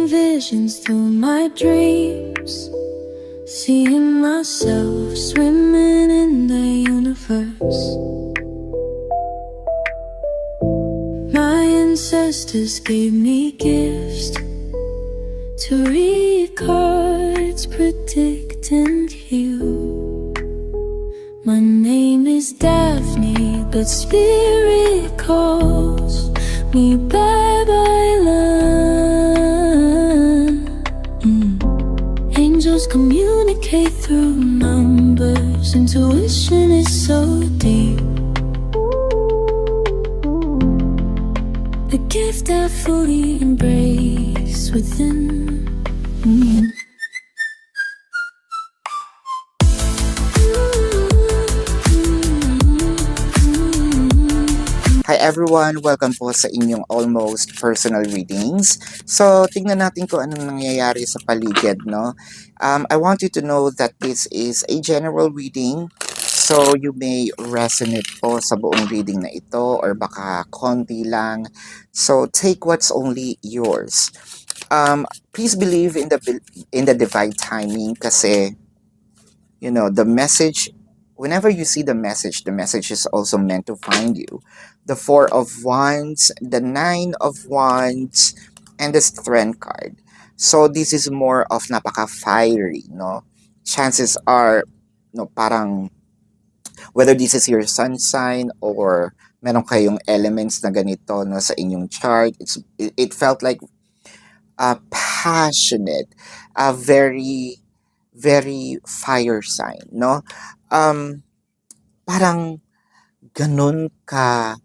visions through my dreams, seeing myself swimming in the universe. My ancestors gave me gifts to read cards, predict and heal. My name is Daphne, but spirit calls me Babylon. Angels communicate through numbers. Intuition is so deep. The gift I fully embrace within. Hi everyone! Welcome po sa inyong almost personal readings. So, tingnan natin kung anong nangyayari sa paligid, no? I want you to know that this is a general reading. So, you may resonate po sa buong reading na ito or baka konti lang. So, take what's only yours. Please believe in the divine timing kasi, you know, the message, whenever you see the message is also meant to find you. The Four of Wands, the Nine of Wands, and the Strength card. So this is more of napaka-fiery, no? Chances are, no, parang, whether this is your sun sign or meron kayong elements na ganito, no, sa inyong chart, it felt like passionate, very, very fire sign, no? Parang ganun ka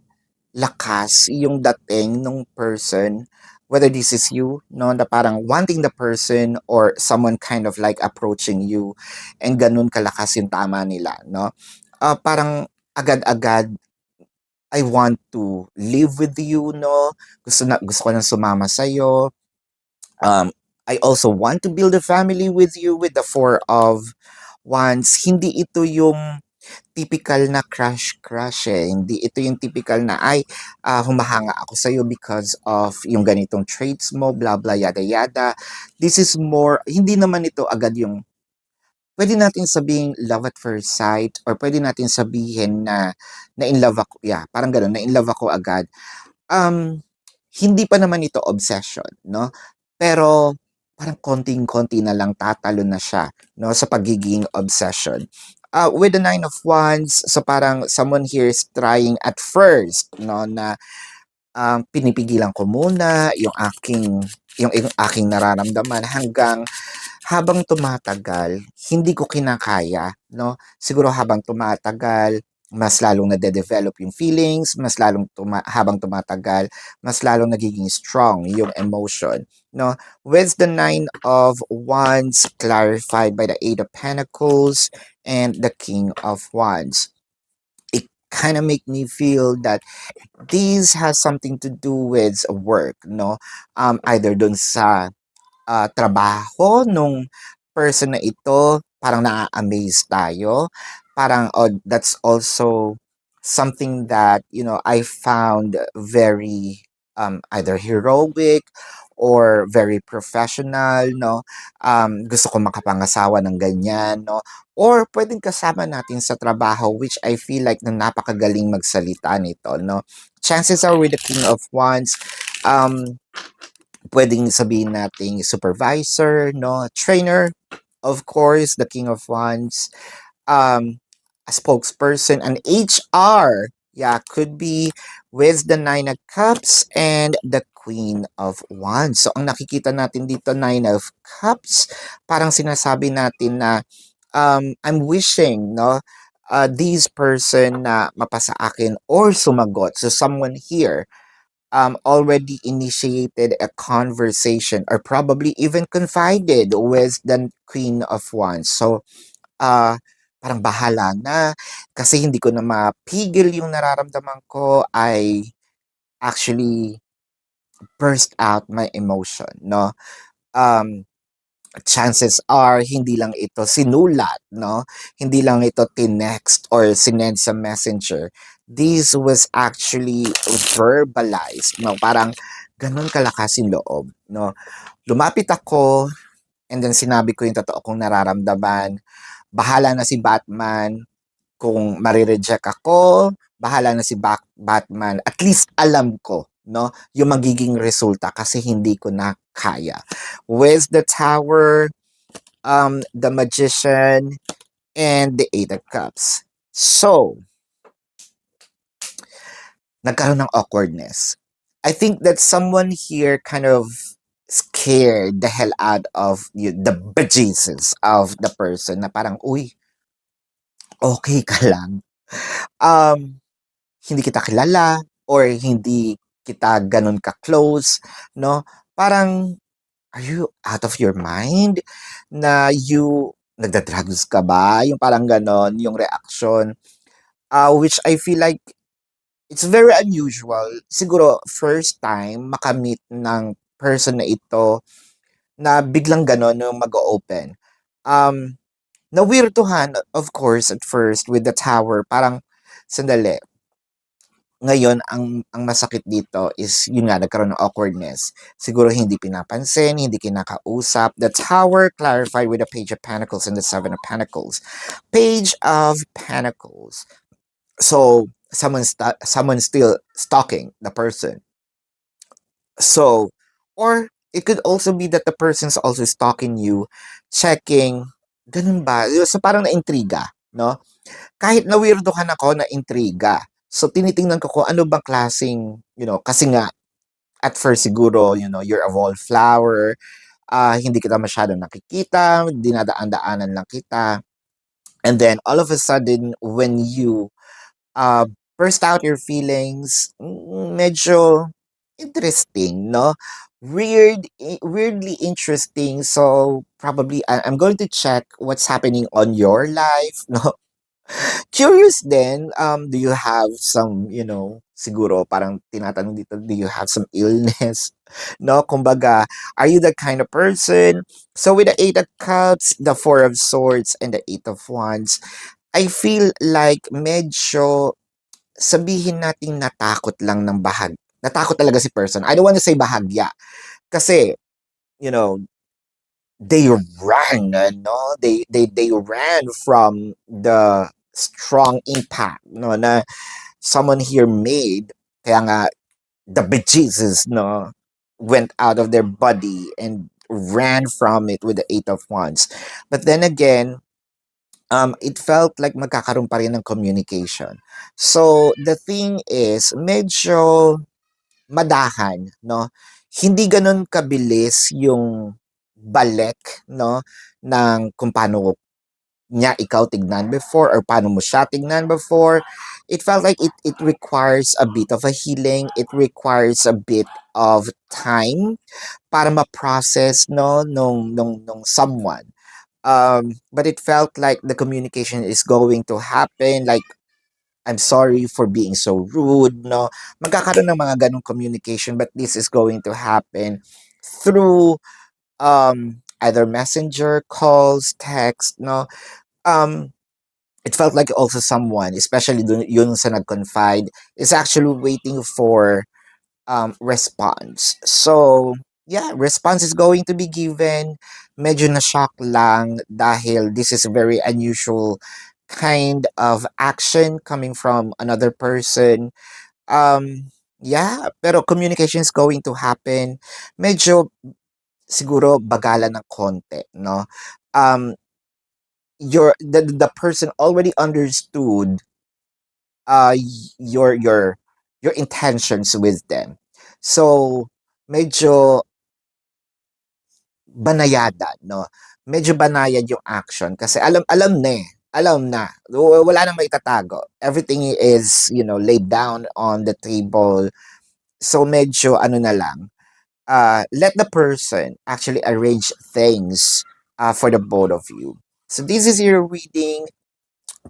lakas yung dating ng person, whether this is you, no, na parang wanting the person or someone kind of like approaching you, and ganun kalakas yung tama nila, no? Parang agad-agad, I want to live with you, no? Gusto ko nang sumama sa'yo. I also want to build a family with you with the Four of Wands. Hindi ito yung typical na crush eh. Hindi ito yung typical na humahanga ako sa'yo because of yung ganitong traits mo, blah blah yada yada. This is more, hindi naman ito agad yung, pwede natin sabihin love at first sight, or pwede natin sabihin na in love ako, parang ganun, na in love ako agad. Hindi pa naman ito obsession, no? Pero parang konting-konti na lang tatalo na siya, no, sa pagiging obsession. With the Nine of Wands, so parang someone here is trying at first, no, na pinipigilan ko muna yung aking nararamdaman hanggang habang tumatagal, hindi ko kinakaya, no? Siguro habang tumatagal, mas lalong nade-develop yung feelings, mas lalong habang tumatagal, mas lalong nagiging strong yung emotion, no? With the Nine of Wands clarified by the Eight of Pentacles and the King of Wands, it kind of make me feel that this has something to do with work, no? Either dun sa trabaho nung person na ito, parang na-amaze tayo. Parang, that's also something that, you know, I found very either heroic or very professional, no? Gusto ko makapangasawa ng ganyan, no? Or pwedeng kasama natin sa trabaho, which I feel like na napakagaling magsalita nito, no? Chances are with the King of Wands, pwedeng sabihin nating supervisor, no, trainer, of course, the King of Wands, a spokesperson, an HR, could be with the Nine of Cups and the Queen of Wands. So, ang nakikita natin dito, Nine of Cups, parang sinasabi natin na I'm wishing, no, this person na mapasa akin or sumagot. So, someone here already initiated a conversation or probably even confided with the Queen of Wands. So, parang bahala na kasi hindi ko na mapigil yung nararamdaman ko. I actually burst out my emotion, no? Chances are hindi lang ito sinulat, no? Hindi lang ito tinext or sinend sa messenger. This was actually verbalized, no? Parang gano'n kalakas yung loob, 'no? Lumapit ako and then sinabi ko yung totoo kong nararamdaman. Bahala na si Batman kung mare-reject ako, bahala na si Batman. At least alam ko, 'no, yung magiging resulta kasi hindi ko na kaya. With the Tower, the Magician, and the Eight of Cups. So, nagkaroon ng awkwardness. I think that someone here kind of scared the hell out of the bejesus of the person na parang, uy, okay ka lang. Um, Hindi kita kilala or hindi kita ganun ka-close, no? Parang, are you out of your mind? Na nagda-drugs ka ba? Yung parang ganon, yung reaction. Which I feel like it's very unusual. Siguro, first time makamit ng person na ito na biglang ganon yung mag-open. Na-weirduhan, of course, at first with the Tower. Parang, sandali, ngayon ang masakit dito is yun nga nagkaroon ng awkwardness. Siguro hindi pinapansin, hindi kinakausap. The Tower clarified with the Page of Pentacles and the Seven of Pentacles. Page of Pentacles. So someone's still stalking the person. So, or it could also be that the person's also stalking you, checking, ganun ba? So parang na-intriga, no? Kahit na-weirdohan ako, na-intriga. So, tinitingnan ko kung ano bang klaseng, kasi nga, at first siguro, you're a wallflower, hindi kita masyadong nakikita, dinadaan-daanan lang kita. And then, all of a sudden, when you burst out your feelings, medyo interesting, no? Weirdly interesting. So, probably, I'm going to check what's happening on your life, no? Curious din, do you have some, siguro parang tinatanong dito, do you have some illness? No, kumbaga, are you the kind of person? So with the Eight of Cups, the Four of Swords, and the Eight of Wands, I feel like medyo sabihin nating natakot lang ng natakot talaga si person. I don't want to say bahagya. Kasi, you know, they ran, no? They ran from the strong impact, no, na someone here made. Kaya nga, the bejesus, no, went out of their body and ran from it with the Eight of Wands. But then again, it felt like magkakaroon pa rin ng communication. So, the thing is, medyo madahan, no? Hindi ganun kabilis yung balik, no, ng kung paano niya ikaw tignan before or paano mo siya tignan before. It felt like it requires a bit of a healing. It requires a bit of time para ma-process, no, nung someone. But it felt like the communication is going to happen, like, I'm sorry for being so rude, no? Magkakaroon ng mga ganong communication, but this is going to happen through either messenger, calls, text, no? It felt like also someone, especially yun sa nag-confide, is actually waiting for response. So, yeah, response is going to be given. Medyo na-shock lang dahil this is a very unusual kind of action coming from another person. Yeah, pero communication is going to happen. Medyo siguro bagalan ng konti, no? The person already understood your intentions with them. So, medyo banayadan, no? Medyo banayad yung action kasi alam na eh. Alam na. Wala nang maitatago. Everything is, laid down on the table. So, medyo ano na lang. Let the person actually arrange things for the both of you. So, this is your reading.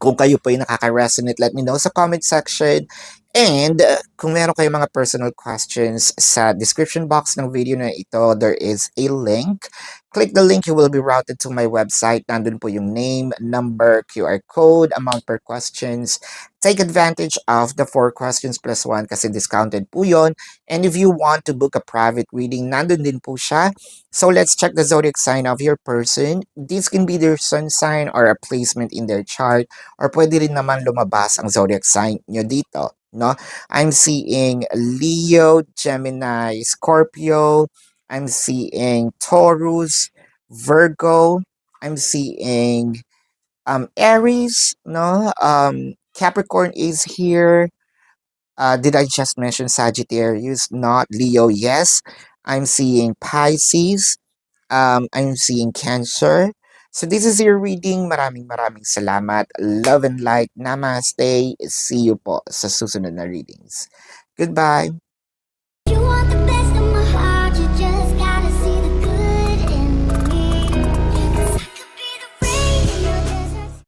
Kung kayo po ay nakaka-resonate, let me know sa comment section. And kung meron kayong mga personal questions, sa description box ng video na ito, there is a link. Click the link, you will be routed to my website. Nandun po yung name, number, QR code, amount per questions. Take advantage of the 4 questions plus 1 kasi discounted po yun. And if you want to book a private reading, nandun din po siya. So let's check the zodiac sign of your person. This can be their sun sign or a placement in their chart, or pwede rin naman lumabas ang zodiac sign nyo dito. No? I'm seeing Leo, Gemini, Scorpio. I'm seeing Taurus, Virgo. I'm seeing Aries, no? Capricorn is here. Did I just mention Sagittarius? Not Leo, yes. I'm seeing Pisces. I'm seeing Cancer. So this is your reading. Maraming salamat. Love and light. Namaste. See you po sa susunod na readings. Goodbye.